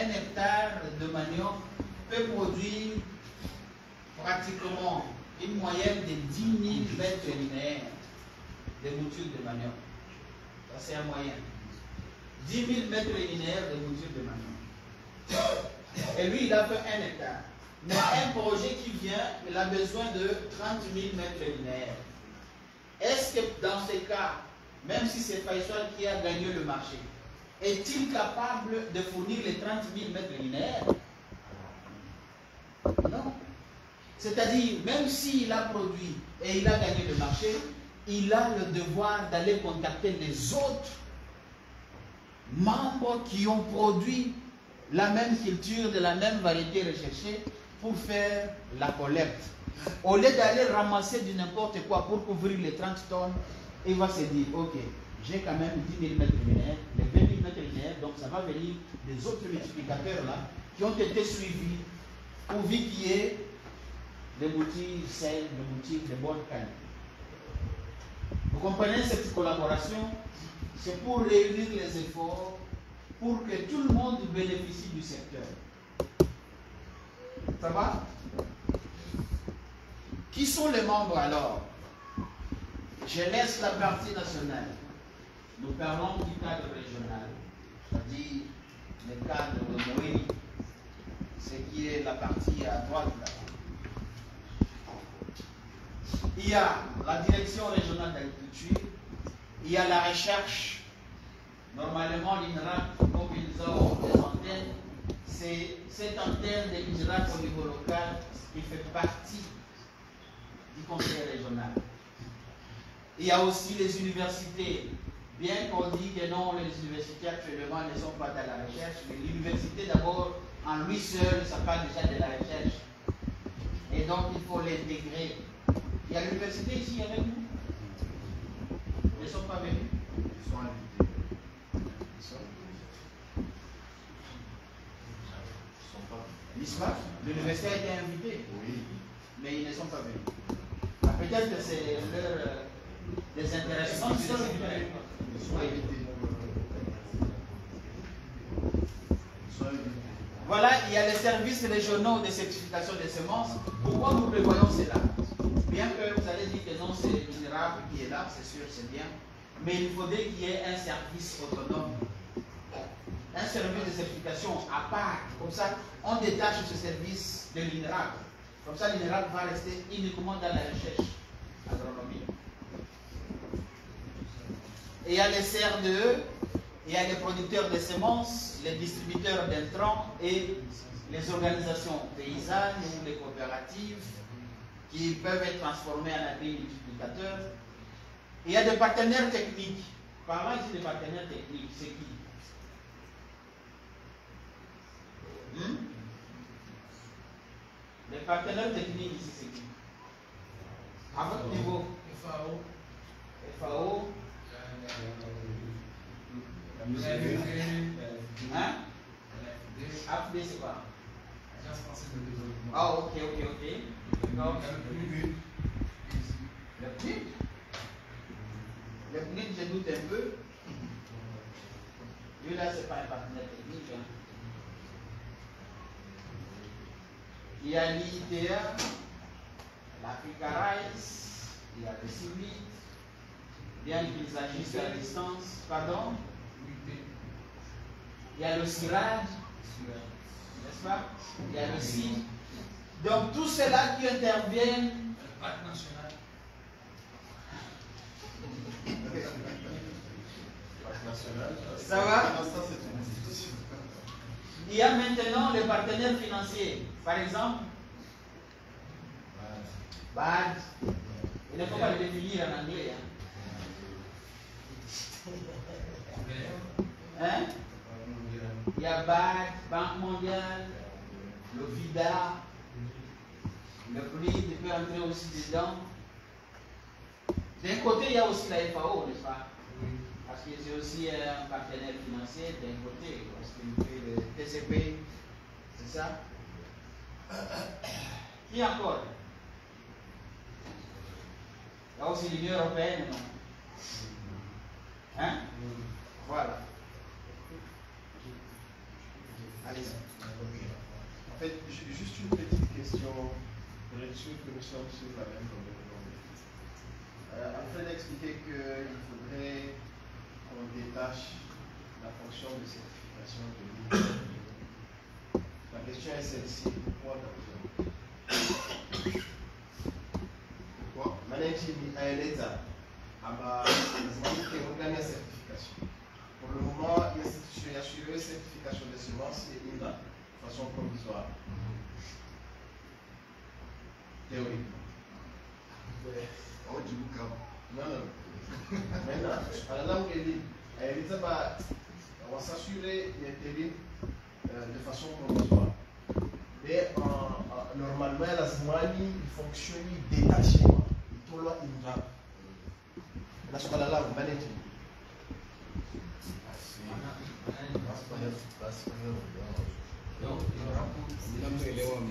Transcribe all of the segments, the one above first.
un hectare de manioc peut produire pratiquement une moyenne de 10 000 mètres linéaires de mouture de manioc. Ça, c'est un moyen. 10 000 mètres linéaires de mouture de manioc. Et lui, il a fait 1 hectare. Mais un projet qui vient, il a besoin de 30 000 mètres linéaires. Est-ce que dans ces cas, même si c'est Faisal qui a gagné le marché, est-il capable de fournir les 30 000 mètres linéaires? Non. C'est-à-dire, même s'il a produit et il a gagné le marché, il a le devoir d'aller contacter les autres membres qui ont produit la même culture, de la même variété recherchée, pour faire la collecte. Au lieu d'aller ramasser du n'importe quoi pour couvrir les 30 tonnes, il va se dire, ok, j'ai quand même 10 000 mètres linéaires, les 20 000 mètres linéaires, donc ça va venir des autres multiplicateurs là, qui ont été suivis, pourvu qu'il y ait des boutiques saines, des boutiques de bonne qualité. Vous comprenez cette collaboration? C'est pour réunir les efforts, pour que tout le monde bénéficie du secteur. Ça va? Qui sont les membres alors? Je laisse la partie nationale. Nous parlons du cadre régional, c'est-à-dire le cadre de Moïse, ce qui est la partie à droite là. Il y a la direction régionale d'agriculture, il y a la recherche. Normalement, l'INRAP, comme ils ont des antennes, c'est cette antenne de l'INRAP au niveau local qui fait partie du conseil régional. Il y a aussi les universités. Bien qu'on dise que non, les universités actuellement ne sont pas dans la recherche, mais l'université d'abord, en lui seul, ça parle déjà de la recherche. Et donc, il faut l'intégrer. Il y a l'université ici avec nous. Ils ne sont pas venus. Ils sont invités. N'est-ce pas? L'université a été invitée. Oui. Mais ils ne sont pas venus. Ah, peut-être que c'est leur désintéressement. Ils sont invités. Voilà, il y a les services régionaux de certification des semences. Pourquoi nous prévoyons cela? Bien que vous allez dire que non, c'est l'INRAP qui est là, c'est sûr, c'est bien. Mais il faudrait qu'il y ait un service autonome. Un service de certification à part. Comme ça, on détache ce service de l'INRAP. Comme ça, l'INRAP va rester uniquement dans la recherche agronomique. Et il y a les CRDE, il y a les producteurs de semences, les distributeurs d'intrants et les organisations paysannes ou les coopératives qui peuvent être transformées en agri-multiplicateurs. Il y a des partenaires techniques. Parlant ici des partenaires techniques, c'est qui? Les partenaires techniques ici, c'est qui? À votre niveau? FAO. FAO. Hein? AFD, c'est quoi? Ah, ok. Donc, le PNID. Le PNID, je doute un peu. Lui, là, c'est pas un partenaire technique. Hein. Il y a l'IITA, l'Africa Rice, il y a le CIVIT, bien qu'ils agissent à distance. Pardon? Il y a le CIRAD, n'est-ce pas? Il y a le CID. Donc, tous ceux-là qui interviennent. Le parc national. Ça va? Il y a maintenant les partenaires financiers. Par exemple, BAD. Il ne faut pas le définir en anglais. Hein? Il y a BAD, Banque mondiale, le VIDA, le PRID, il peut entrer aussi dedans. D'un côté, il y a aussi la FAO, n'est-ce pas? Parce que c'est aussi un partenaire financier d'un côté, parce qu'il fait le TCP, c'est ça? Qui encore? Il y a aussi l'Union européenne, non? Hein? Voilà. Allez-y. En fait, juste une petite question pour être sûr que nous sommes sur la même longueur d'onde. Alfred a expliqué qu'il faudrait qu'on détache la fonction de certification de l'INRA. La question est celle-ci. Pourquoi d'abord? Pourquoi? Managing l'État a organisé la certification. Pour le moment, il y a assuré la certification des semences et l'INRA de façon provisoire. Théoriquement. Oh, du coup, Non, non. Maintenant, à la langue l'État va s'assurer l'intérim de façon provisoire. Mais normalement, la Zmani fonctionne détachement. Il doit être là. La squale là, on va l'être.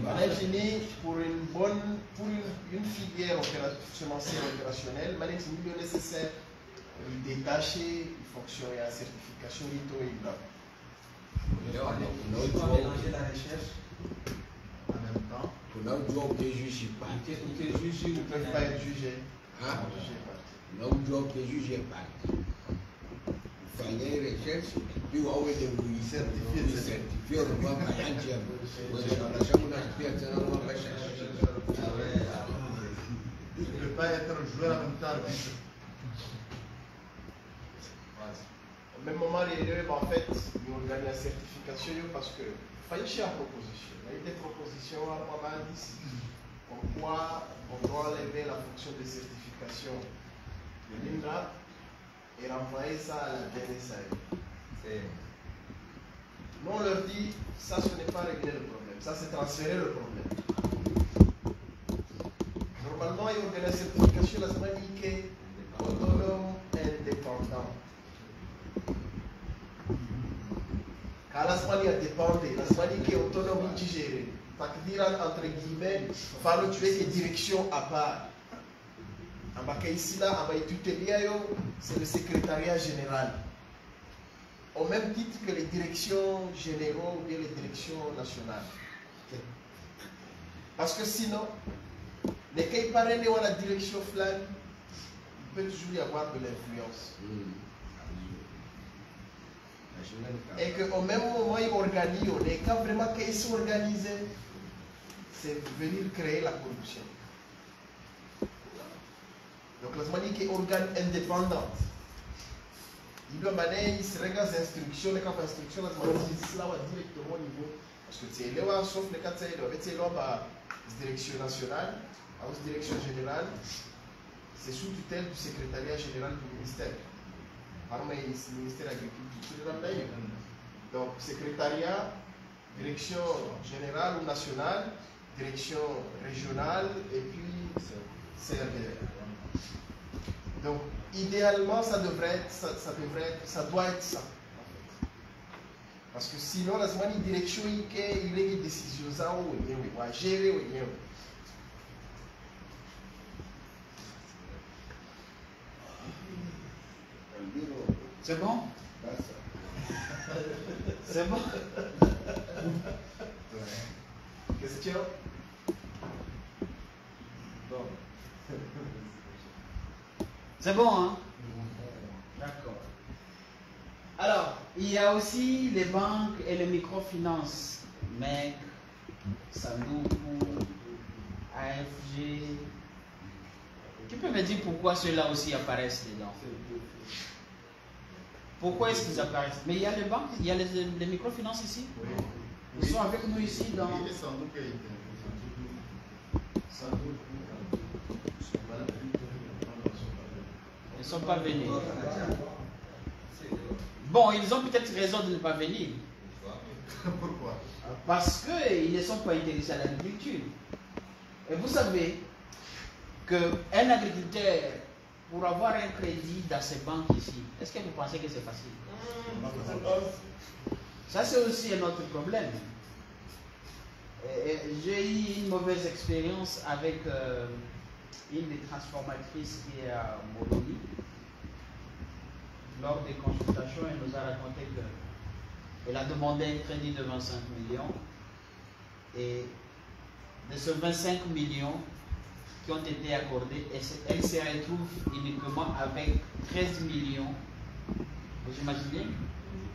Imaginez pour une filière semencière opérationnelle, il est nécessaire de détacher, il fonctionne à certification on doit mélanger la recherche en même temps. On a le droit de juger pas. Ils ne peuvent pas être jugés. On a le droit de juger pas. Il fallait une recherche, puis on va certifier le droit de l'entière. On a chaque fois que on va chercher. Il ne peut pas être joué en même temps. Au même moment, en fait, ils ont gagné la certification parce que il fallait chercher la proposition. Il y a eu des propositions à pas mal d'ici. Pourquoi on doit enlever la fonction de certification de l'INRA et renvoyer ça à la DNSA. Nous, on leur dit, ça, ce n'est pas régler le problème. Ça, c'est transférer le problème. Normalement, il y a une certification, la semaine qui est autonome, indépendant. Quand la semaine est indépendante, la semaine qui est autonome, qui gère. C'est-à-dire, entre guillemets, il faut tuer des directions à part. En bas ici, là, en bas, c'est le secrétariat général. Au même titre que les directions généraux ou bien les directions nationales. Parce que sinon, les cas parrainés ou la direction flan, il peut toujours y avoir de l'influence. Et qu'au même moment, ils organisent, les cas vraiment qu'ils sont organisés, c'est venir créer la corruption. Donc, la Zmani qui est organe indépendante. Il doit mener, il se regarde les instructions, les cas d'instruction, la Zmani dit cela directement au niveau. Parce que c'est là, sauf les cas de la direction nationale, la direction générale, c'est sous tutelle du secrétariat général du ministère. Par le ministère de l'Agriculture. Donc, secrétariat, direction générale ou nationale, direction régionale et puis CRDR. Donc, idéalement, ça doit être ça. En fait. Parce que sinon, la semaine, direction, il y a des décisions, il y a gérer, C'est bon? C'est bon? Question? Bon. C'est bon, hein? D'accord. Alors, il y a aussi les banques et les microfinances. MEC, Sandoku, AFG. Tu peux me dire pourquoi ceux-là aussi apparaissent dedans? Pourquoi est-ce qu'ils apparaissent? Mais il y a les banques, il y a les microfinances ici. Oui. Ils sont avec nous ici dans... Oui, sans doute qu'il y a Ils ne sont pas venus. Bon, ils ont peut-être raison de ne pas venir. Pourquoi? Parce qu'ils ne sont pas intéressés à l'agriculture. Et vous savez qu'un agriculteur, pour avoir un crédit dans ces banques ici, est-ce que vous pensez que c'est facile? Ça, c'est aussi un autre problème. J'ai eu une mauvaise expérience avec une des transformatrices qui est à Moroni. Lors des consultations, elle nous a raconté que Elle a demandé un crédit de 25 millions. Et de ces 25 millions qui ont été accordés, elle se retrouve uniquement avec 13 millions. Vous imaginez?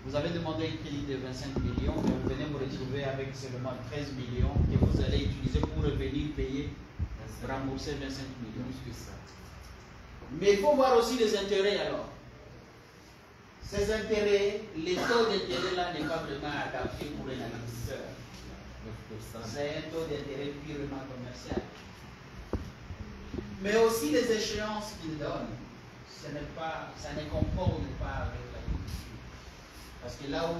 Vous avez demandé un crédit de 25 millions, mais vous venez vous retrouver avec seulement 13 millions que vous allez utiliser pour revenir payer, rembourser 25 millions. Mais il faut voir aussi les intérêts alors. Ces intérêts, les taux d'intérêt là n'est pas vraiment adapté pour un agriculteur. C'est un taux d'intérêt purement commercial. Mais aussi les échéances qu'il donne, ça ne concorde pas avec l'agriculture. Parce que là où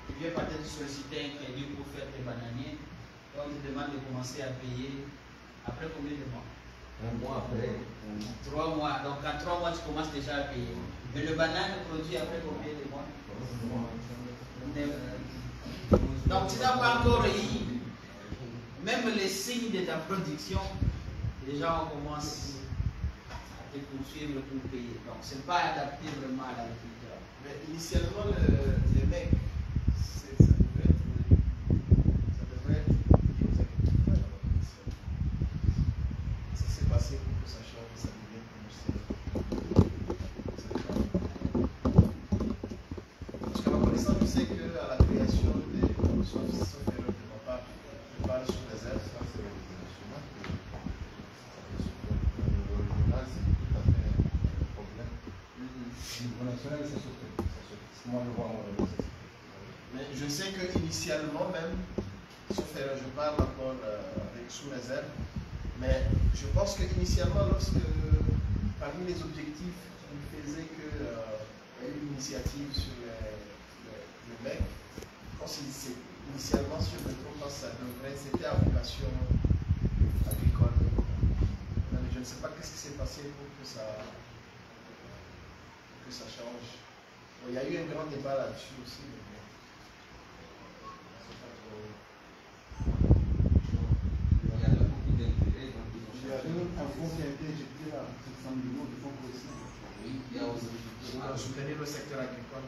tu viens peut-être solliciter un crédit pour faire tes bananiers, on te demande de commencer à payer après combien de mois? Un mois après. 3 mois. Donc en 3 mois, tu commences déjà à payer. Mais le banane produit après combien de mois? Donc tu n'as pas encore eu même les signes de ta production. Déjà on commence à te poursuivre pour payer. Donc ce n'est pas adapté vraiment à l'agriculteur. Mais initialement, les mecs, ça devrait être lié aux agriculteurs. Ça s'est passé pour que ça change et ça devienne commercial. Parce qu'à ma connaissance, je sais qu'à la création des. Sauf erreur de ma part, je parle sous réserve. Ça, c'est national. Le régional, c'est tout à fait un problème. Au niveau national, ça se fait. Moi, je vois mon Mais je sais qu'initialement même, sauf erreur, je parle encore avec sous réserve, mais je pense qu'initialement, lorsque parmi les objectifs qui faisaient qu'il y a eu une initiative sur le MEC, je pense que c'est initialement, si je me trompe pas, c'était à vocation agricole. Mais je ne sais pas qu'est-ce qui s'est passé pour que ça change. Bon, il y a eu un grand débat là-dessus aussi. Mais bon. Il y a beaucoup d'intérêts. Il y a un fonds qui a été injecté là, 700 millions de fonds possibles. Oui, il y a aussi. Pour soutenir le secteur agricole.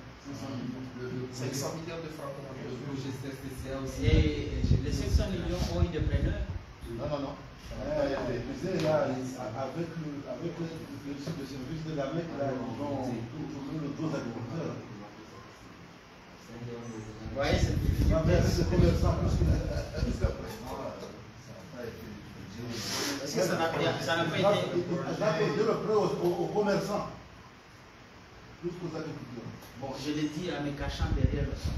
500 millions de francs Le communs. gestion spécial aussi. Et les 500 millions ont eu des preneurs. Non. Je disais là, avec le site de service de la MEC, là, ils ont trouvé le dos agriculteur. Vous voyez, c'est difficile. Non, mais avec le commerçant, plus que Est-ce que ça n'a pas été. il a posé le prêt aux commerçants, plus qu'aux agriculteurs. Bon, je l'ai dit en me cachant derrière le son.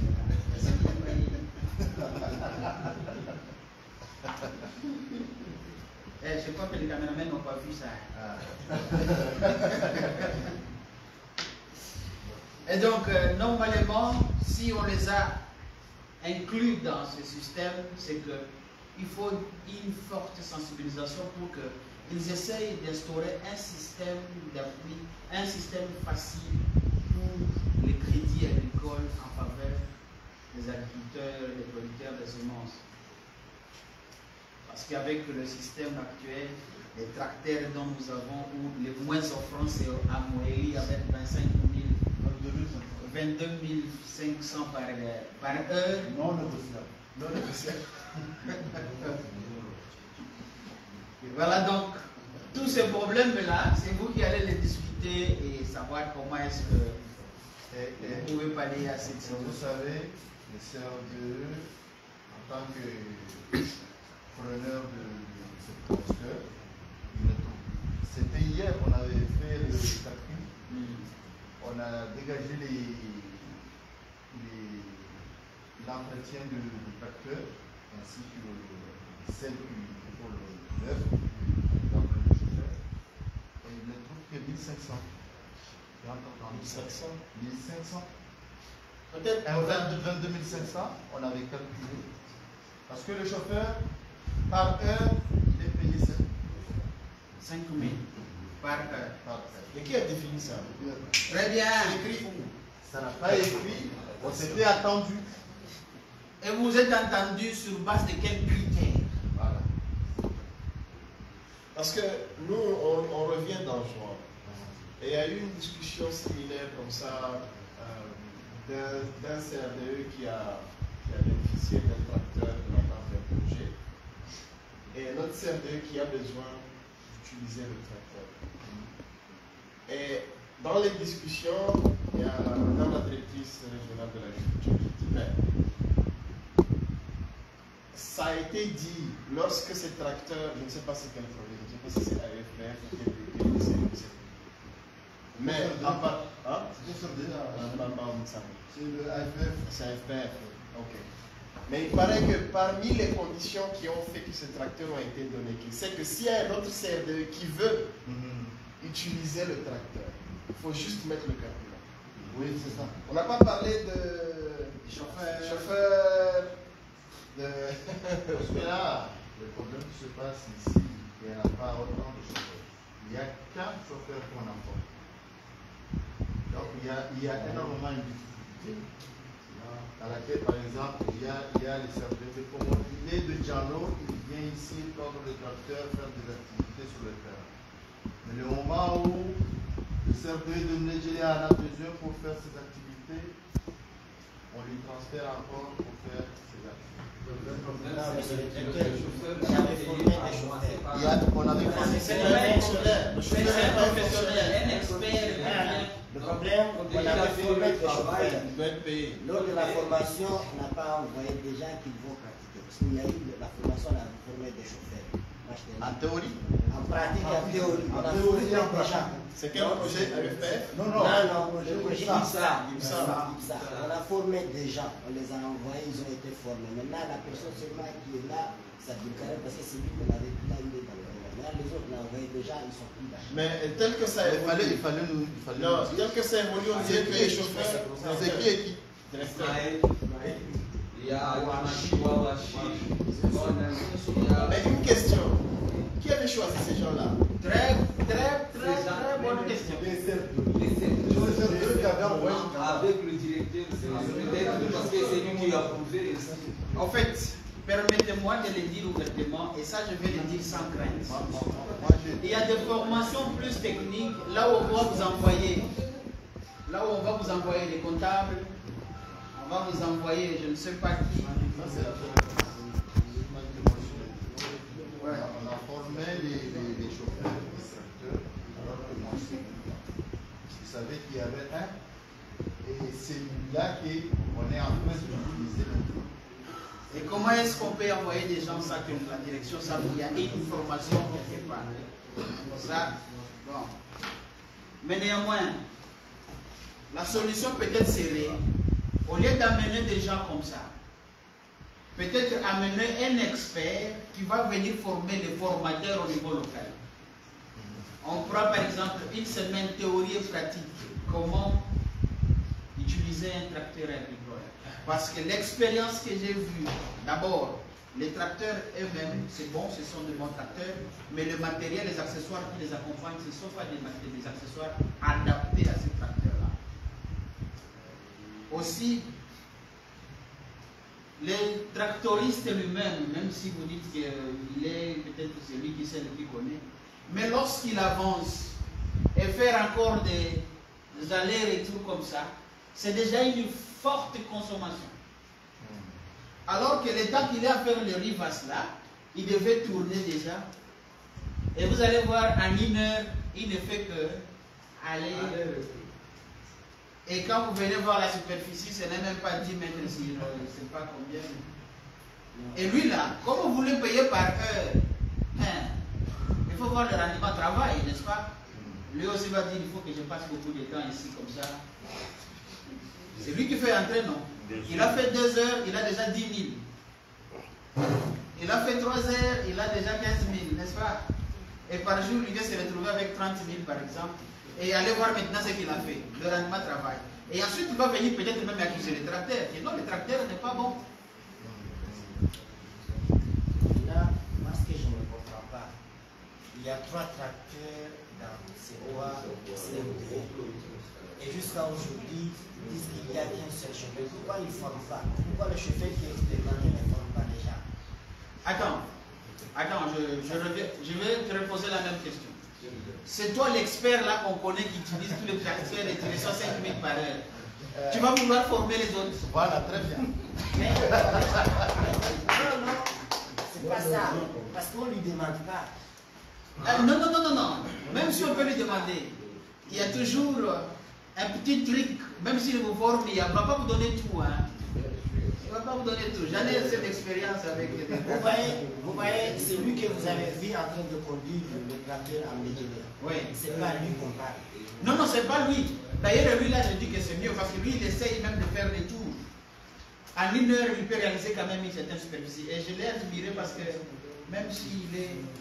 Je crois que les caméramans n'ont pas vu ça. Et donc, normalement, si on les a inclus dans ce système, c'est qu'il faut une forte sensibilisation pour qu'ils essayent d'instaurer un système d'appui, un système facile pour les crédits agricoles en faveur des agriculteurs et des producteurs de semences. Parce qu'avec le système actuel, les tracteurs dont nous avons, ou les moins offrants, c'est à Moélie avec 22 500 par heure. Non négociable. Non négociable. Voilà donc, tous ces problèmes-là, c'est vous qui allez les discuter et savoir comment est-ce que vous pouvez pallier à cette situation. Vous savez, les CR2, en tant que preneur de ce secteur, c'était hier, on avait fait le calcul, on a dégagé l'entretien du tracteur, ainsi que celle qui pour le neuf, donc le chauffeur, et il ne trouve que 1500. 1500. 1500. Peut-être. 22 500, on avait calculé. Parce que le chauffeur, par heure, il est payé 5 000 par heure. par heure. Et qui a défini ça? Très bien. C'est écrit où? Ça n'a pas écrit, on s'était attendu. Et vous êtes entendu sur base de quels critères? Voilà. Parce que nous, on revient dans juin. Et il y a eu une discussion similaire comme ça d'un CRDE qui a bénéficié d'un tracteur de la part d'un projet et un autre CRDE qui a besoin d'utiliser le tracteur. Et dans les discussions, il y a dans la directrice régionale de l'agriculture qui dit ben, ça a été dit lorsque ces tracteurs, je ne sais pas c'est quel projet, je ne sais pas si c'est AFPF ou TPP, mais à part. Hein? C'est le AFF. C'est AFPF, ok. Mais il paraît que parmi les conditions qui ont fait que ces tracteurs ont été donnés, c'est que s'il y a un autre CRDE qui veut utiliser le tracteur, il faut juste mettre le carburant. Oui, c'est ça. On n'a pas parlé de chauffeur Parce que là, le problème qui se passe ici, il n'y en a pas autant de chauffeurs. Il n'y a qu'un chauffeur qu'on apporte. Donc il y a énormément de difficultés. Dans laquelle, par exemple, il y a les serveurs de commande. Il est de Djano, il vient ici prendre le tracteur, faire des activités sur le terrain. Mais le moment où le serveur de Nigeria en a besoin pour faire ses activités, on lui transfère encore pour faire ses activités. On avait formé C'est un expert. Le problème, on avait formé des chauffeurs. Il doit être payé. Lors de la formation, on n'a pas envoyé des gens qui vont pratiquer. Parce qu'il y a eu la formation, on a formé des chauffeurs. en théorie. En pratique et en théorie. On a formé des gens. C'est quel projet AFPF? Non, Le projet IPSA. On a formé des gens, on les a envoyés, ils ont été formés. Maintenant, la personne seulement qui est là, ça dit parce que c'est lui qu'on avait plus là, il est dans le programme. Là, les autres, on a envoyé des gens, ils sont plus là. Mais tel que ça évolue, il fallait nous. non, tel que ça évolue, on dirait que les chauffeurs, C'est qui et qui? Il y a Washi, Mais une question. Qui avait choisi ces gens-là? Très bonne question. avec le directeur, peut-être parce que c'est lui qui a approuvé. En fait, permettez-moi de le dire ouvertement, et ça je vais le dire sans crainte. Il y a des formations plus techniques, là où on va vous envoyer, les comptables, on va vous envoyer je ne sais pas qui. Ouais, on a formé les chauffeurs des tracteurs, alors que moi, je savais qu'il y avait un, et c'est là qu'on est en train d'utiliser le truc. Et comment est-ce qu'on peut envoyer des gens sans que la direction sache qu'il y a une formation quelque part? Ça, bon. Mais néanmoins, la solution peut-être serait, au lieu d'amener des gens comme ça, peut-être amener un expert qui va venir former les formateurs au niveau local. On prend par exemple une semaine théorie et pratique. Comment utiliser un tracteur agricole? Parce que l'expérience que j'ai vue, d'abord, les tracteurs eux-mêmes, c'est bon, ce sont de bons tracteurs, mais le matériel, les accessoires qui les accompagnent, ce ne sont pas des accessoires adaptés à ces tracteurs-là. Aussi, les tractoristes lui-même, même si vous dites qu'il est peut-être celui qui sait, qui connaît, mais lorsqu'il avance et faire encore des allers-retours comme ça, c'est déjà une forte consommation. Alors que le temps qu'il est à faire le rivas là, il devait tourner déjà. Et vous allez voir, en une heure, il ne fait que aller. Et quand vous venez voir la superficie, ce n'est même pas 10 mètres, je ne sais pas combien. Et lui là, comme vous le payez par heure, il faut voir le rendement travail, n'est-ce pas? Lui aussi va dire, il faut que je passe beaucoup de temps ici, comme ça. C'est lui qui fait entrer, non? Il a fait 2 heures, il a déjà 10 000. Il a fait 3 heures, il a déjà 15 000, n'est-ce pas? Et par jour, il vient se retrouver avec 30 000 par exemple. Et allez voir maintenant ce qu'il a fait, le rendement travail. Et ensuite, il va venir peut-être même accuser le tracteur. Et non, le tracteur n'est pas bon. Là, moi, ce que je ne comprends pas, il y a 3 tracteurs dans COA, COD. Et jusqu'à aujourd'hui, ils disent qu'il n'y a qu'un seul chauffeur. Pourquoi ils ne forment pas? Pourquoi le chauffeur qui est expérimenté ne forme pas déjà? Attends, je vais te reposer la même question. C'est toi l'expert là qu'on connaît qui utilise tous les tracteurs et qui reçoit 5 000 par heure. Tu vas vouloir former les autres. Voilà, très bien. Non, c'est pas ça. Parce qu'on ne lui demande pas. Non. Même si on peut lui demander, il y a toujours un petit truc, même s'il vous forme, il ne va pas vous donner tout. Hein. Il ne va pas vous donner tout. J'en ai cette expérience avec des... Vous voyez, c'est lui que vous avez vu en train de conduire le tracteur en Médélier. Oui. C'est pas lui qu'on parle. Non, c'est pas lui. D'ailleurs, lui là, je dis que c'est mieux parce que lui, il essaye même de faire des tours. En 1 heure, il peut réaliser quand même une certaine superficie. Et je l'ai admiré parce que même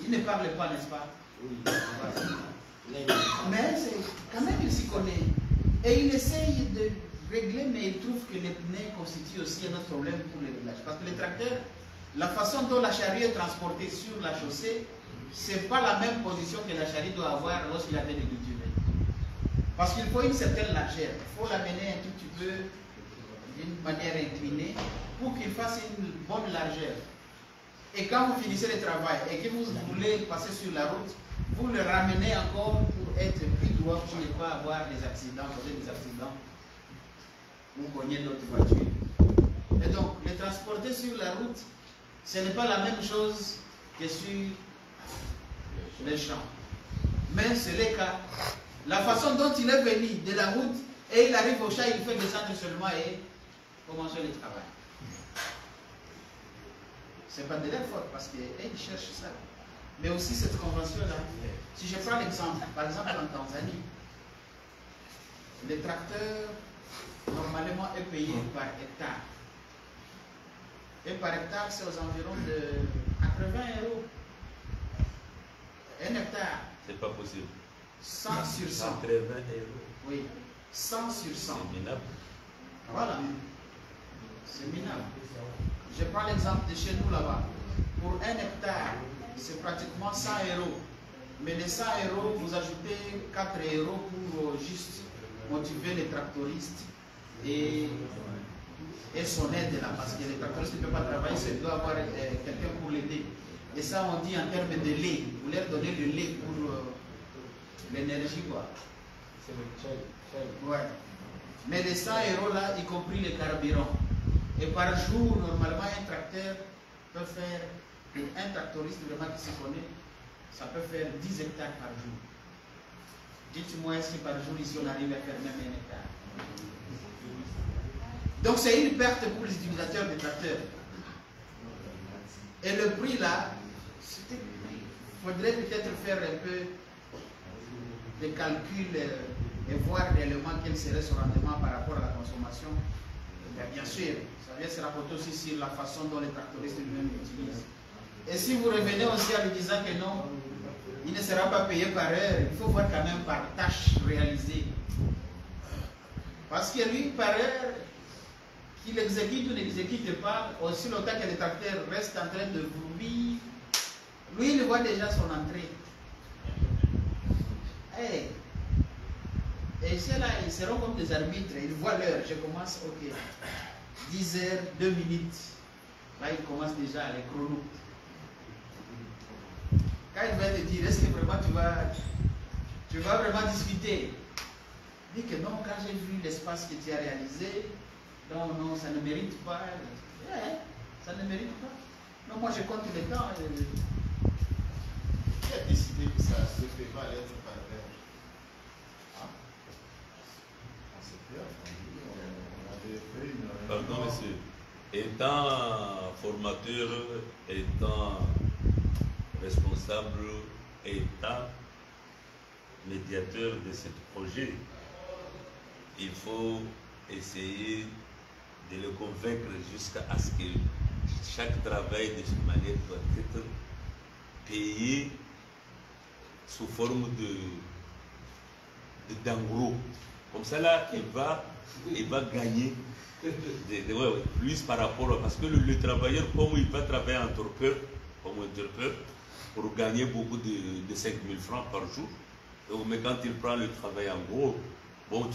il ne parle pas, n'est-ce pas? Mais quand même, il s'y connaît. Et il essaye de régler, mais il trouve que les pneus constituent aussi un autre problème pour les réglages. Parce que les tracteurs, la façon dont la charrue est transportée sur la chaussée, ce n'est pas la même position que la charrue doit avoir lorsqu'il a fait des cultures. Parce qu'il faut une certaine largeur. Il faut l'amener un tout petit peu d'une manière inclinée pour qu'il fasse une bonne largeur. Et quand vous finissez le travail et que vous voulez passer sur la route, vous le ramenez encore pour être plus droit, pour ne pas avoir des accidents, des accidents ou cogner d'autres voitures. Et donc, le transporter sur la route, ce n'est pas la même chose que sur les champs. Mais c'est le cas. La façon dont il est venu de la route et il arrive au champ, il fait descendre seulement et commencer le travail. Ce n'est pas de leur faute parce qu'ils cherchent ça. Mais aussi cette convention-là, si je prends l'exemple, par exemple en Tanzanie, le tracteur normalement est payé par hectare. Et par hectare, c'est aux environs de 80 €. Un hectare. C'est pas possible. 100 sur 100. 80 €. Oui, 100 sur 100. C'est minable. Voilà. C'est minable. Je prends l'exemple de chez nous là-bas. Pour 1 hectare, c'est pratiquement 100 €. Mais les 100 €, vous ajoutez 4 € pour juste motiver les tractoristes et son aide là. Parce que les tractoristes ne peuvent pas travailler, il doit avoir quelqu'un pour l'aider. Et ça, on dit en termes de lait. Vous leur donnez le lait pour l'énergie, quoi. Ouais. Mais les 100 € là, y compris les carburants. Et par jour, normalement, un tracteur peut faire, pour un tractoriste vraiment qui se connaît, ça peut faire 10 hectares par jour. Dites-moi, est-ce que par jour, ici, on arrive à faire même 1 hectare? Donc, c'est une perte pour les utilisateurs des tracteurs. Et le prix là, il faudrait peut-être faire un peu de calcul et voir réellement quel serait son rendement par rapport à la consommation. Bien sûr, ça vient se rapporter aussi sur la façon dont les tractoristes eux-mêmes l'utilisent. Et si vous revenez aussi à lui disant que non, il ne sera pas payé par heure, il faut voir quand même par tâche réalisée. Parce que lui, par heure, qu'il exécute ou n'exécute pas, aussi longtemps que le tracteur reste en train de vouloir, lui, il voit déjà son entrée. Hey. Et ceux-là, ils seront comme des arbitres, ils voient l'heure, je commence, ok, 10 h, 2 minutes. Là, ils commencent déjà à les chronos. Quand il va te dire, est-ce que vraiment tu vas vraiment discuter? Dis que non, quand j'ai vu l'espace que tu as réalisé, non, ça ne mérite pas. Ça ne mérite pas. Non, moi je compte le temps. Qui a décidé que ça se fait pas l'être par heure? On sait bien. On avait fait une. Pardon, monsieur. Étant formateur, étant responsable, étant médiateur de ce projet, il faut essayer de le convaincre jusqu'à ce que chaque travail de cette manière doit être payé sous forme d'engros. Comme ça, là, il va gagner plus par rapport à... Parce que le travailleur, comme il va travailler en torpeur, pour gagner beaucoup de 5 000 francs par jour, mais quand il prend le travail en gros, bon,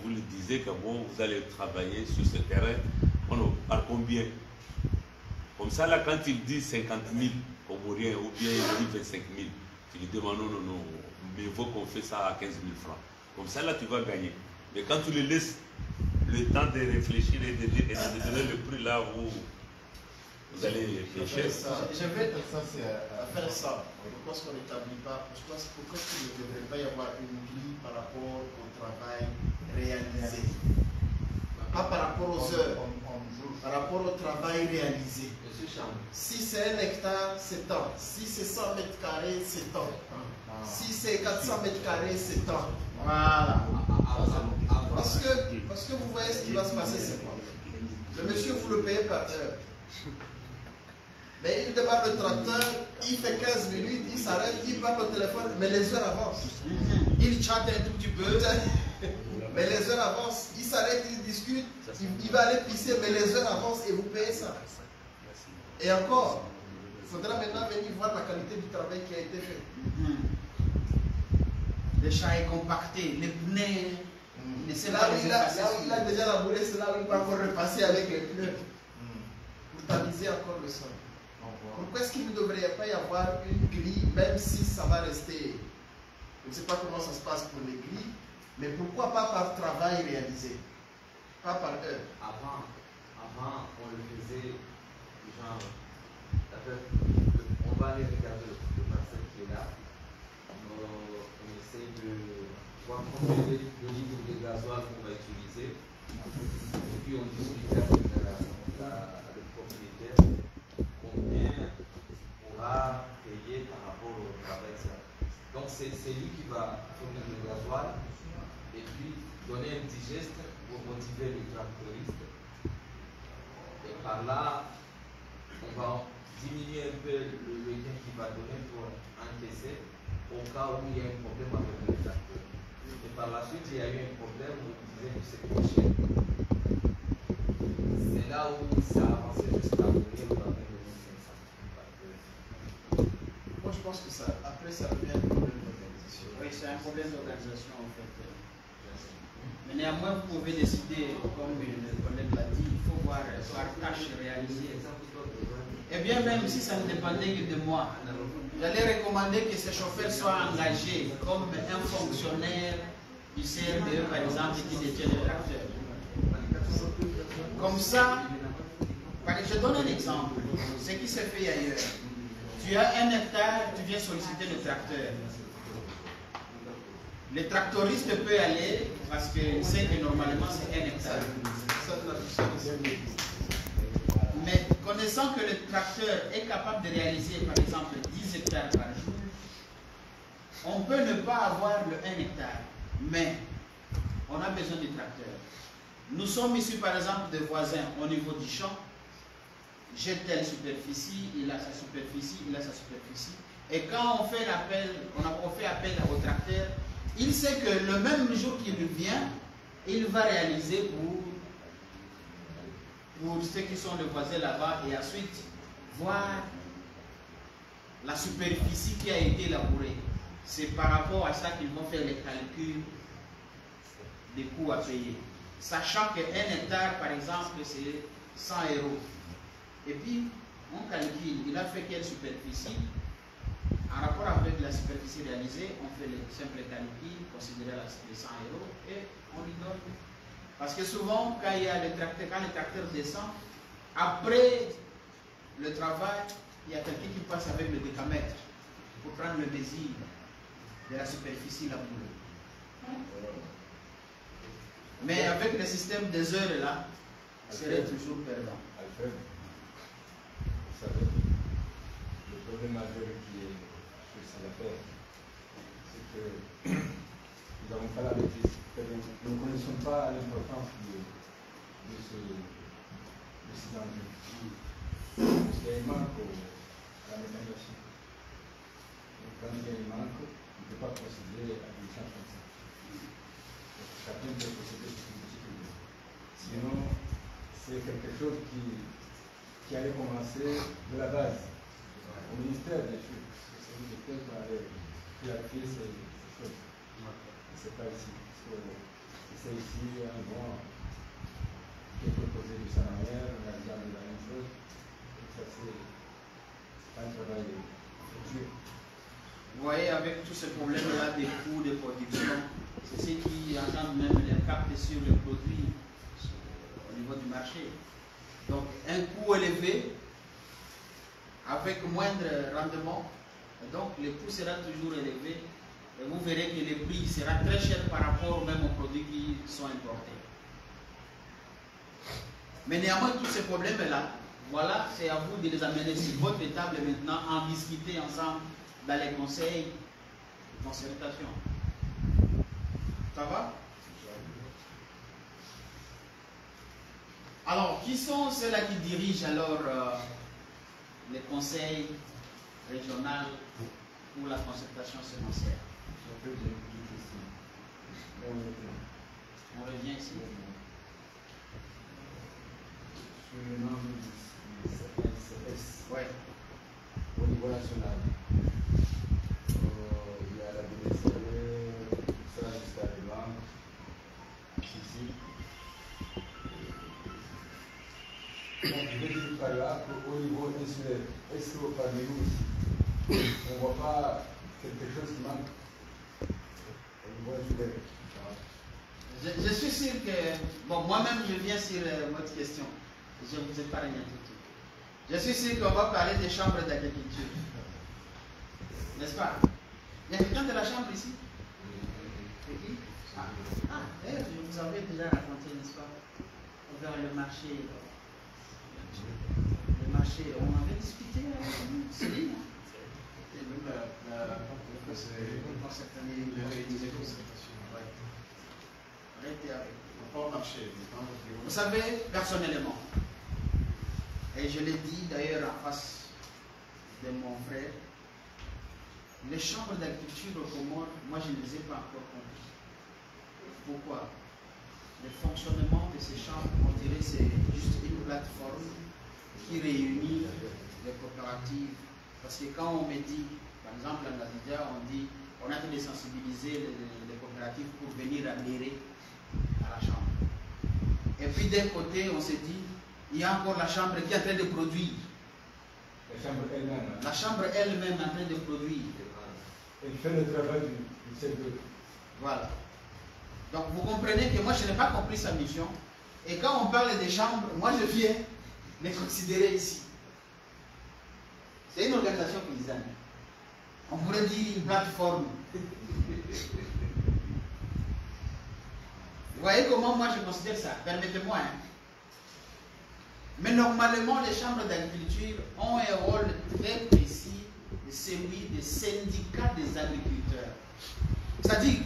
vous lui disiez que bon, vous allez travailler sur ce terrain, par combien? Comme ça, là, quand il dit 50 000 Comoriens, ou bien il dit 25 000, tu lui demandes non, mais il faut qu'on fait ça à 15 000 francs. Comme ça, là, tu vas gagner. Mais quand tu le laisses le temps de réfléchir et de donner le prix là où vous allez pêcher. Je vais faire ça. Pourquoi est-ce qu'on n'établit pas, pourquoi est-ce qu'il ne devrait pas y avoir une grille par rapport au travail réalisé? Pas par rapport aux heures, par rapport au travail réalisé. Si c'est 1 hectare, c'est tant. Si c'est 100 mètres carrés, c'est tant. Si c'est 400 mètres carrés, c'est tant. Voilà. Parce que vous voyez ce qui va se passer, c'est quoi? Le monsieur, vous le payez par heure. Mais il démarre le tracteur, il fait 15 minutes, il s'arrête, il parle au téléphone, mais les heures avancent. Il chatte un tout petit peu, mais les heures avancent. Il s'arrête, il discute, il va aller pisser, mais les heures avancent et vous payez ça. Et encore, il faudra maintenant venir voir la qualité du travail qui a été fait. Le chat est compacté, les pneus. C'est là où il a déjà labouré, c'est là où il va encore repasser avec les pneus. Pour tamiser encore le sol. Pourquoi est-ce qu'il ne devrait pas y avoir une grille, même si ça va rester? Je ne sais pas comment ça se passe pour les grilles, mais pourquoi pas par travail réalisé? Pas par heure. Avant, on le faisait, genre, on va aller regarder le parcelle qui est là. On essaie de voir combien de litres de gasoil qu'on va utiliser. Et puis on discute avec le propriétaire combien on pourra payer par rapport au travail. Donc c'est lui qui va fournir le gasoil et puis donner un petit geste pour motiver le tractoriste. Et par là, on va diminuer un peu le gain qu'il va donner pour encaisser au cas où il y a un problème avec le tracteur. Et par la suite, il y a eu un problème où il disait que c'est trop cher. C'est là où ça a avancé jusqu'à venir dans les 1500. Moi je pense que ça, après ça revient à un problème d'organisation. Oui, c'est un problème d'organisation en fait. Mais néanmoins, vous pouvez décider, comme le collègue l'a dit, il faut voir par tâche réalisée. Et bien même si ça ne dépendait que de moi, j'allais recommander que ces chauffeurs soient engagés comme un fonctionnaire du CRDE par exemple qui détient le tracteur. Comme ça, je donne un exemple, ce qui se fait ailleurs. Tu as 1 hectare, tu viens solliciter le tracteur. Le tractoriste peut aller parce qu'il sait que normalement c'est 1 hectare. Mais connaissant que le tracteur est capable de réaliser par exemple 10 hectares par jour, on peut ne pas avoir le 1 hectare, mais on a besoin du tracteur. Nous sommes ici par exemple des voisins au niveau du champ. J'ai telle superficie, il a sa superficie, il a sa superficie. Et quand on fait appel, on fait appel au tracteur, il sait que le même jour qu'il vient, il va réaliser pour ceux qui sont les voisins là-bas et ensuite voir la superficie qui a été élaborée. C'est par rapport à ça qu'ils vont faire les calculs des coûts à payer. Sachant que 1 hectare, par exemple, c'est 100 €. Et puis, on calcule, il a fait quelle superficie? En rapport avec la superficie réalisée, on fait le simple calcul, considérer les 100 € et on lui donne. Parce que souvent, quand le tracteur descend, après le travail, il y a quelqu'un qui passe avec le décamètre pour prendre le mesure de la superficie labourée. Mais avec le système des heures là, il serait toujours perdant. Alfred, vous savez, le problème majeur qui est chez Salafère, c'est que nous n'avons pas la maîtrise. Nous ne connaissons pas l'importance de ces enjeux. Parce qu'il y a un manque à la méthanisation. Et quand il y a un manque, on ne peut pas procéder à une charge comme ça. Chacun peut procéder sur une petite idée. Sinon, c'est quelque chose qui allait commencer de la base, au ministère des choses. C'est le ministère qui allait clarifier ces choses. Ce n'est pas ici. C'est ici, bon, qui est proposé de sa manière, on a déjà la même chose. Et ça, c'est pas un travail dur. Vous voyez, avec tous ces problèmes-là des coûts de production, c'est ce qui engendre même l'impact sur les produits au niveau du marché. Donc un coût élevé avec moindre rendement, et donc le coût sera toujours élevé et vous verrez que le prix sera très cher par rapport même aux produits qui sont importés. Mais néanmoins, tous ces problèmes-là, voilà, c'est à vous de les amener sur votre table maintenant, en discuter ensemble dans les conseils de concertation. Ça va? Alors, qui sont ceux-là qui dirigent alors les conseils régionaux pour la concertation semencière? On revient ici. Sur le nom du CNCS, Ouais. au niveau national, il y a la BDCE, ça jusqu'à les banques, ici. Donc, je vais dire par là qu'au niveau insulaire, est-ce que parmi nous, on ne voit pas quelque chose qui manque au niveau insulaire? Je suis sûr que, bon, moi-même je viens sur votre question. Je vous épargne un tout truc. Je suis sûr qu'on va parler des chambres d'agriculture. N'est-ce pas? Il y a quelqu'un de la chambre ici? D'ailleurs, je vous avais déjà raconté, n'est-ce pas? Vers le marché. Le marché, on avait discuté avec nous, Céline. Et même la Vous savez, personnellement, et je l'ai dit d'ailleurs en face de mon frère, les chambres d'agriculture au Comores, moi je ne les ai pas encore compris. Pourquoi? Le fonctionnement de ces chambres, on dirait c'est juste une plateforme qui réunit les coopératives. Parce que quand on me dit, par exemple en Azidja, on dit on a de sensibiliser les coopératives pour venir adhérer à la chambre. Et puis d'un côté, on se dit, il y a encore la chambre qui est en train de produire. La chambre elle-même. La chambre elle-même est en train de produire. Elle fait le travail du secteur. Voilà. Donc vous comprenez que moi je n'ai pas compris sa mission. Et quand on parle des chambres, moi je viens les considérer ici. C'est une organisation paysanne. On pourrait dire une plateforme. Vous voyez comment moi je considère ça? Permettez-moi. Hein. Mais normalement, les chambres d'agriculture ont un rôle très précis de celui des syndicats des agriculteurs. C'est-à-dire,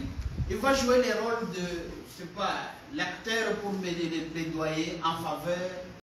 il va jouer le rôle de, je sais pas, l'acteur pour mener les plaidoyers en faveur